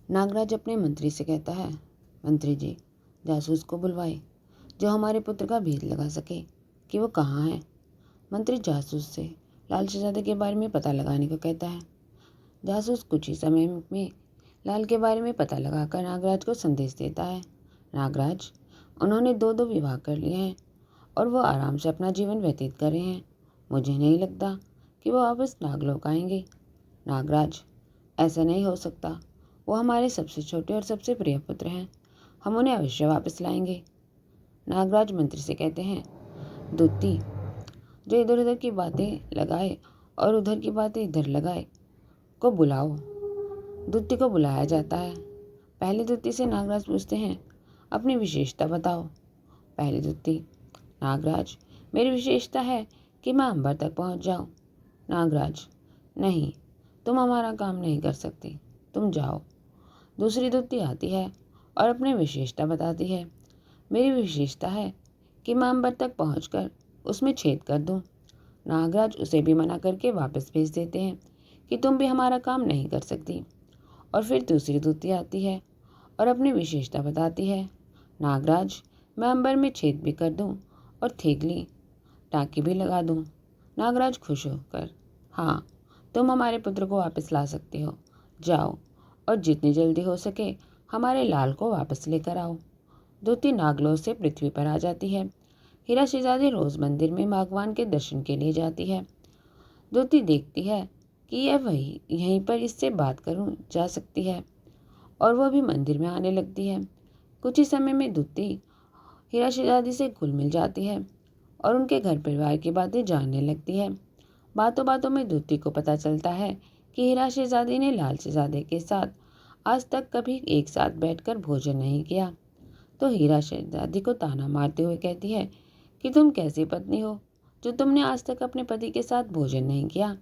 नागराज अपने मंत्री से कहता है, मंत्री जी, जासूस को बुलवाए जो हमारे पुत्र का भेद लगा सके कि वो कहाँ है। मंत्री जासूस से लाल शहजादे के बारे में पता लगाने को कहता है। जासूस कुछ ही समय में लाल के बारे में पता लगाकर नागराज को संदेश देता है। नागराज, उन्होंने 2 विवाह कर लिए हैं और वो आराम से अपना जीवन व्यतीत कर रहे हैं। मुझे नहीं लगता कि वो वापस नागलोक आएंगे। नागराज, ऐसा नहीं हो सकता। वो हमारे सबसे छोटे और सबसे प्रिय पुत्र हैं। हम उन्हें अवश्य वापस लाएंगे। नागराज मंत्री से कहते हैं, दूती, जो इधर उधर की बातें लगाए और उधर की बातें इधर लगाए, को बुलाओ। दूती को बुलाया जाता है। पहले दूती से नागराज पूछते हैं, अपनी विशेषता बताओ। पहली दूती, नागराज, मेरी विशेषता है कि मैं अंबर तक पहुंच जाऊं। नागराज, नहीं, तुम हमारा काम नहीं कर सकती, तुम जाओ। दूसरी दूती आती है और अपनी विशेषता बताती है। मेरी विशेषता है कि मैं अंबर तक पहुंचकर उसमें छेद कर दूं। नागराज उसे भी मना करके वापस भेज देते हैं कि तुम भी हमारा काम नहीं कर सकती। और फिर दूसरी दूती आती है और अपनी विशेषता बताती है। नागराज, मैं अंबर में छेद भी कर दूं और थेगली टाँकी भी लगा दूं। नागराज खुश होकर, हाँ, तुम हमारे पुत्र को वापस ला सकते हो। जाओ और जितनी जल्दी हो सके हमारे लाल को वापस लेकर आओ। दूती नागलोक से पृथ्वी पर आ जाती है। हीरा शहजादी रोज मंदिर में भगवान के दर्शन के लिए जाती है। दूती देखती है कि यह वही यहीं पर इससे बात करूं जा सकती है और वह भी मंदिर में आने लगती है। कुछ ही समय में दूती हीरा शहजादी से घुल मिल जाती है और उनके घर परिवार की बातें जानने लगती है। बातों बातों में दूती को पता चलता है कि हीरा शहजादी ने लाल शहजादे के साथ आज तक कभी एक साथ बैठकर भोजन नहीं किया। तो हीरा शहजादी को ताना मारते हुए कहती है कि तुम कैसी पत्नी हो जो तुमने आज तक अपने पति के साथ भोजन नहीं किया।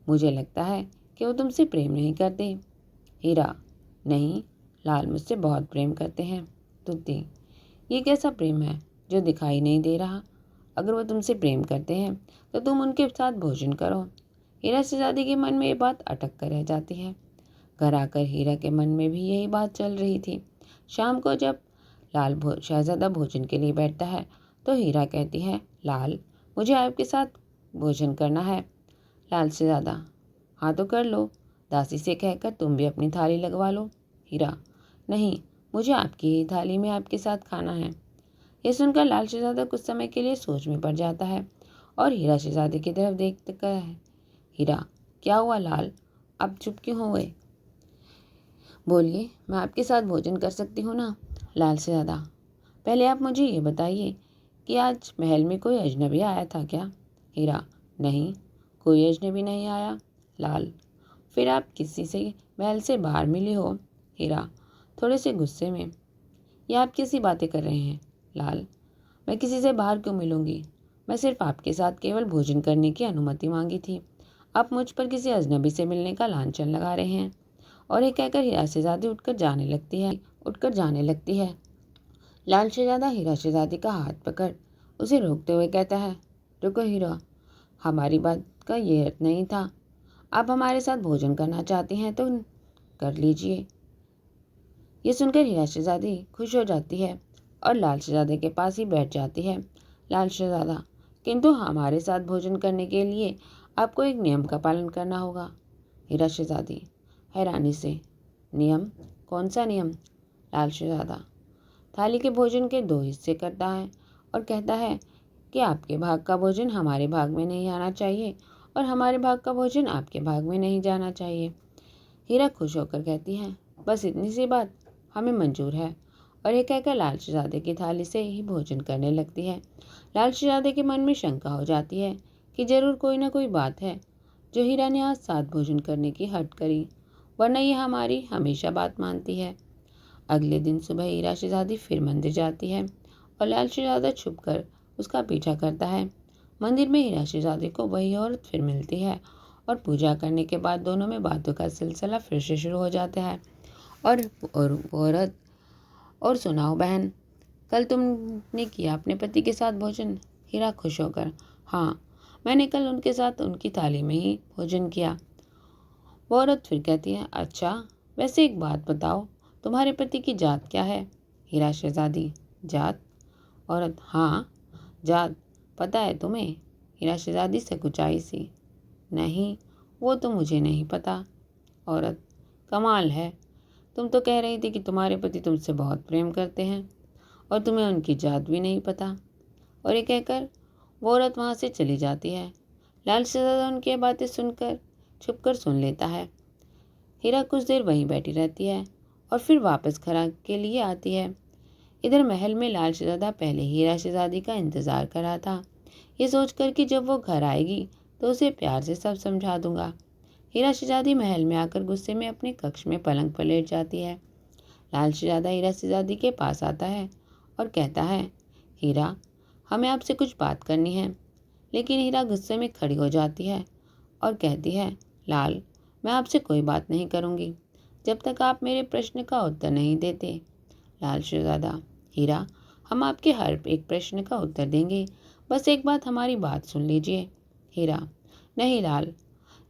मुझे लगता है कि वो तुमसे प्रेम नहीं करते। हीरा, नहीं, लाल मुझसे बहुत प्रेम करते हैं। दूती, ये कैसा प्रेम है जो दिखाई नहीं दे रहा। अगर वो तुमसे प्रेम करते हैं तो तुम उनके साथ भोजन करो। हीरा शहजादी के मन में ये बात अटक कर रह जाती है। घर आकर हीरा के मन में भी यही बात चल रही थी। शाम को जब लाल शहजादा भोजन के लिए बैठता है तो हीरा कहती है, लाल, मुझे आपके साथ भोजन करना है। लाल शहजादा, हाँ तो कर लो। दासी से कहकर तुम भी अपनी थाली लगवा लो। हीरा, नहीं, मुझे आपकी ही थाली में आपके साथ खाना है। यह सुनकर लाल शहजादा कुछ समय के लिए सोच में पड़ जाता है और हीरा शहजादे की तरफ देखते है। हीरा, क्या हुआ लाल, अब चुप क्यों हो गए? बोलिए, मैं आपके साथ भोजन कर सकती हूँ ना। लाल शहजादा, पहले आप मुझे ये बताइए कि आज महल में कोई अजनबी आया था क्या? हीरा, नहीं, कोई अजनबी नहीं आया। लाल, फिर आप किसी से महल से बाहर मिली हो? हीरा, थोड़े से गुस्से में। या आप कैसी बातें कर रहे हैं? लाल, मैं किसी से बाहर क्यों मिलूंगी? मैं सिर्फ आपके साथ केवल भोजन करने की अनुमति मांगी थी। आप मुझ पर किसी अजनबी से मिलने का लांछन लगा रहे हैं। और ये कहकर हीरा शहजादी उठकर जाने लगती है। लाल शहजादा हीरा शहजादी का हाथ पकड़ उसे रोकते हुए कहता है, रुको हीरा, हमारी बात का ये अर्थ नहीं था। आप हमारे साथ भोजन करना चाहती हैं तो कर लीजिए। ये सुनकर हीरा शहजादी खुश हो जाती है और लाल शहजादे के पास ही बैठ जाती है। लाल शहजादा, किंतु हमारे साथ भोजन करने के लिए आपको एक नियम का पालन करना होगा। हीरा शहजादी हैरानी से, नियम? कौन सा नियम? लाल शहजादा थाली के भोजन के 2 हिस्से करता है और कहता है कि आपके भाग का भोजन हमारे भाग में नहीं आना चाहिए और हमारे भाग का भोजन आपके भाग में नहीं जाना चाहिए। हीरा खुश होकर कहती है, बस इतनी सी बात, हमें मंजूर है। और ये कहकर लाल शहजादे की थाली से ही भोजन करने लगती है। लाल शहजादे के मन में शंका हो जाती है कि जरूर कोई ना कोई बात है जो हीरा ने आज साथ भोजन करने की हट करी, वरना ये हमारी हमेशा बात मानती है। अगले दिन सुबह हीरा शहजादी फिर मंदिर जाती है और लाल शहजादा छुपकर उसका पीछा करता है। मंदिर में हीरा शहजादी को वही औरत फिर मिलती है और पूजा करने के बाद दोनों में बातों का सिलसिला फिर से शुरू हो जाता है। और औरत, और सुनाओ बहन, कल तुमने किया अपने पति के साथ भोजन? हीरा खुश होकर, हाँ, मैंने कल उनके साथ उनकी थाली में ही भोजन किया। वो औरत फिर कहती है, अच्छा, वैसे एक बात बताओ, तुम्हारे पति की जात क्या है? हीरा शहजादी। जात? औरत। हाँ, जात पता है तुम्हें? हीरा शहजादी सकुचाई सी। नहीं, वो तो मुझे नहीं पता। औरत। कमाल है, तुम तो कह रही थी कि तुम्हारे पति तुमसे बहुत प्रेम करते हैं और तुम्हें उनकी जात भी नहीं पता। और ये कहकर वो औरत वहाँ से चली जाती है। लाल शहजादा उनकी बातें सुनकर छुपकर सुन लेता है। हीरा कुछ देर वहीं बैठी रहती है और फिर वापस घर के लिए आती है। इधर महल में लाल शहजादा पहले हीरा शहजादी का इंतजार कर रहा था, ये सोचकर कि जब वो घर आएगी तो उसे प्यार से सब समझा दूंगा। हीरा शहजादी महल में आकर गुस्से में अपने कक्ष में पलंग पर लेट जाती है। लाल शहजादा हीरा शहजादी के पास आता है और कहता है, हीरा, हमें आपसे कुछ बात करनी है। लेकिन हीरा गुस्से में खड़ी हो जाती है और कहती है, लाल, मैं आपसे कोई बात नहीं करूंगी जब तक आप मेरे प्रश्न का उत्तर नहीं देते। लाल शहजादा, हीरा, हम आपके हर एक प्रश्न का उत्तर देंगे, बस एक बात हमारी बात सुन लीजिए। हीरा, नहीं लाल,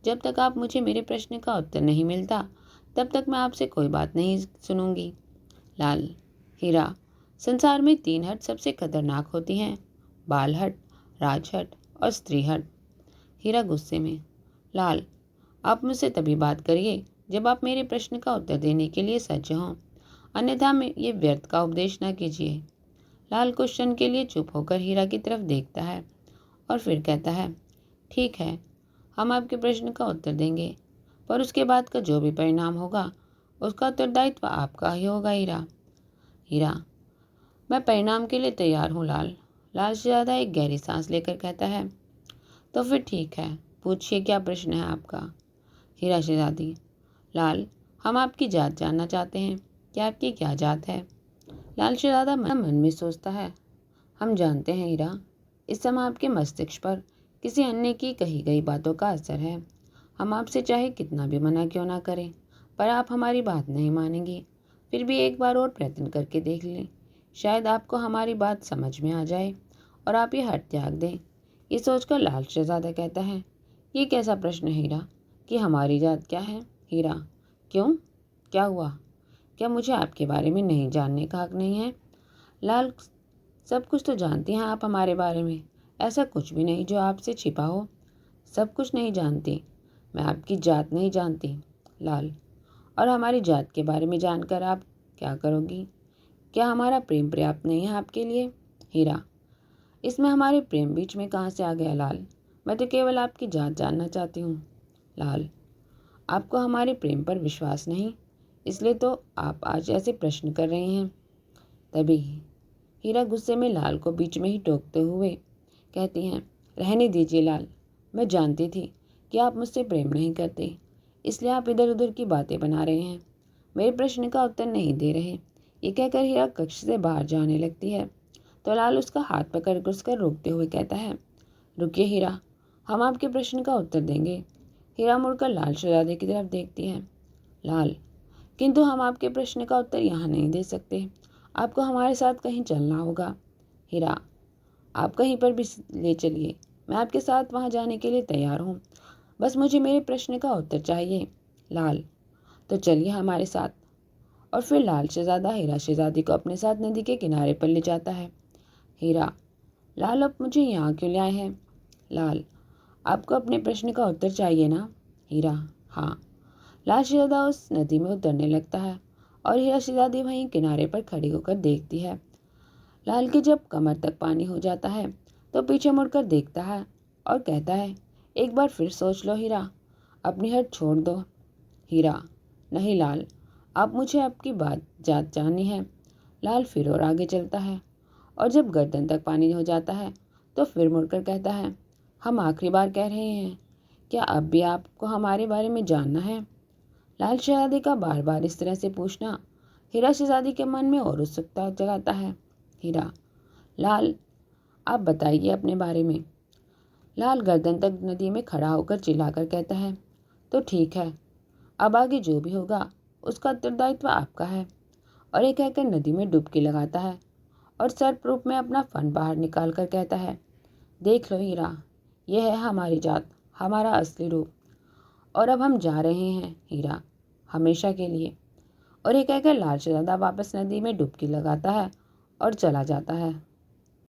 जब तक आप मुझे मेरे प्रश्न का उत्तर नहीं मिलता तब तक मैं आपसे कोई बात नहीं सुनूंगी। लाल। हीरा, संसार में 3 हट सबसे खतरनाक होती हैं, बाल हट, राज हट और स्त्री हट। हीरा गुस्से में, लाल, आप मुझसे तभी बात करिए जब आप मेरे प्रश्न का उत्तर देने के लिए सज्ज हों, अन्यथा में ये व्यर्थ का उपदेश न कीजिए। लाल कुछ क्षण के लिए चुप होकर हीरा की तरफ देखता है और फिर कहता है, ठीक है, हम आपके प्रश्न का उत्तर देंगे, पर उसके बाद का जो भी परिणाम होगा उसका उत्तरदायित्व आपका ही होगा। हीरा। हीरा, मैं परिणाम के लिए तैयार हूँ लाल। लाल शहजादा एक गहरी सांस लेकर कहता है, तो फिर ठीक है, पूछिए क्या प्रश्न है आपका। हीरा शहजादी, लाल, हम आपकी जात जानना चाहते हैं कि आपकी क्या जात है। लाल शहजादा मन में सोचता है, हम जानते हैं हीरा, इस समय आपके मस्तिष्क पर किसी अन्य की कही गई बातों का असर है। हम आपसे चाहे कितना भी मना क्यों ना करें, पर आप हमारी बात नहीं मानेंगी। फिर भी एक बार और प्रयत्न करके देख लें, शायद आपको हमारी बात समझ में आ जाए और आप ये हट त्याग दें। ये सोचकर लाल शहजादा कहता है, ये कैसा प्रश्न है हीरा कि हमारी जात क्या है। हीरा, क्यों, क्या हुआ? क्या मुझे आपके बारे में नहीं जानने का हक नहीं है? लाल, सब कुछ तो जानती हैं आप हमारे बारे में, ऐसा कुछ भी नहीं जो आपसे छिपा हो। सब कुछ नहीं जानती, मैं आपकी जात नहीं जानती। लाल, और हमारी जात के बारे में जानकर आप क्या करोगी? क्या हमारा प्रेम पर्याप्त नहीं है आपके लिए? हीरा, इसमें हमारे प्रेम बीच में कहाँ से आ गया लाल? मैं तो केवल आपकी जात जानना चाहती हूँ। लाल, आपको हमारे प्रेम पर विश्वास नहीं, इसलिए तो आप आज ऐसे प्रश्न कर रही हैं। तभी हीरा गुस्से में लाल को बीच में ही टोकते हुए कहती हैं, रहने दीजिए लाल, मैं जानती थी कि आप मुझसे प्रेम नहीं करते, इसलिए आप इधर उधर की बातें बना रहे हैं, मेरे प्रश्न का उत्तर नहीं दे रहे। ये कहकर हीरा कक्ष से बाहर जाने लगती है तो लाल उसका हाथ पकड़ कर उसका रोकते हुए कहता है, रुकिए हीरा, हम आपके प्रश्न का उत्तर देंगे। हीरा मुड़कर लाल शहजादे की तरफ देखती है। लाल, किंतु हम आपके प्रश्न का उत्तर यहाँ नहीं दे सकते, आपको हमारे साथ कहीं चलना होगा। हीरा, आप कहीं पर भी ले चलिए, मैं आपके साथ वहाँ जाने के लिए तैयार हूँ, बस मुझे मेरे प्रश्न का उत्तर चाहिए। लाल, तो चलिए हमारे साथ। और फिर लाल शहजादा हीरा शहजादी को अपने साथ नदी के किनारे पर ले जाता है। हीरा, लाल, अब मुझे यहाँ क्यों ले आए हैं? लाल, आपको अपने प्रश्न का उत्तर चाहिए ना? हीरा, हाँ। लाल शहजादा उस नदी में उतरने लगता है और हीरा शहजादी वहीं किनारे पर खड़ी होकर देखती है। लाल के जब कमर तक पानी हो जाता है तो पीछे मुड़कर देखता है और कहता है, एक बार फिर सोच लो हीरा, अपनी हट छोड़ दो। हीरा, नहीं लाल, आप मुझे आपकी बात जात जाननी है। लाल फिर और आगे चलता है और जब गर्दन तक पानी हो जाता है तो फिर मुड़कर कहता है, हम आखिरी बार कह रहे हैं, क्या अब भी आपको हमारे बारे में जानना है? लाल शहजादी का बार बार इस तरह से पूछना हीरा शहजादी के मन में और उत्सुकता जगाता है। हीरा, लाल, आप बताइए अपने बारे में। लाल गर्दन तक नदी में खड़ा होकर चिल्लाकर कहता है, तो ठीक है, अब आगे जो भी होगा उसका उत्तरदायित्व आपका है। और ये कहकर नदी में डुबकी लगाता है और सर्प रूप में अपना फन बाहर निकाल कर कहता है, देख लो हीरा, यह है हमारी जात, हमारा असली रूप। और अब हम जा रहे हैं हीरा, हमेशा के लिए। और ये कहकर लाल शहजादा वापस नदी में डुबकी लगाता है और चला जाता है।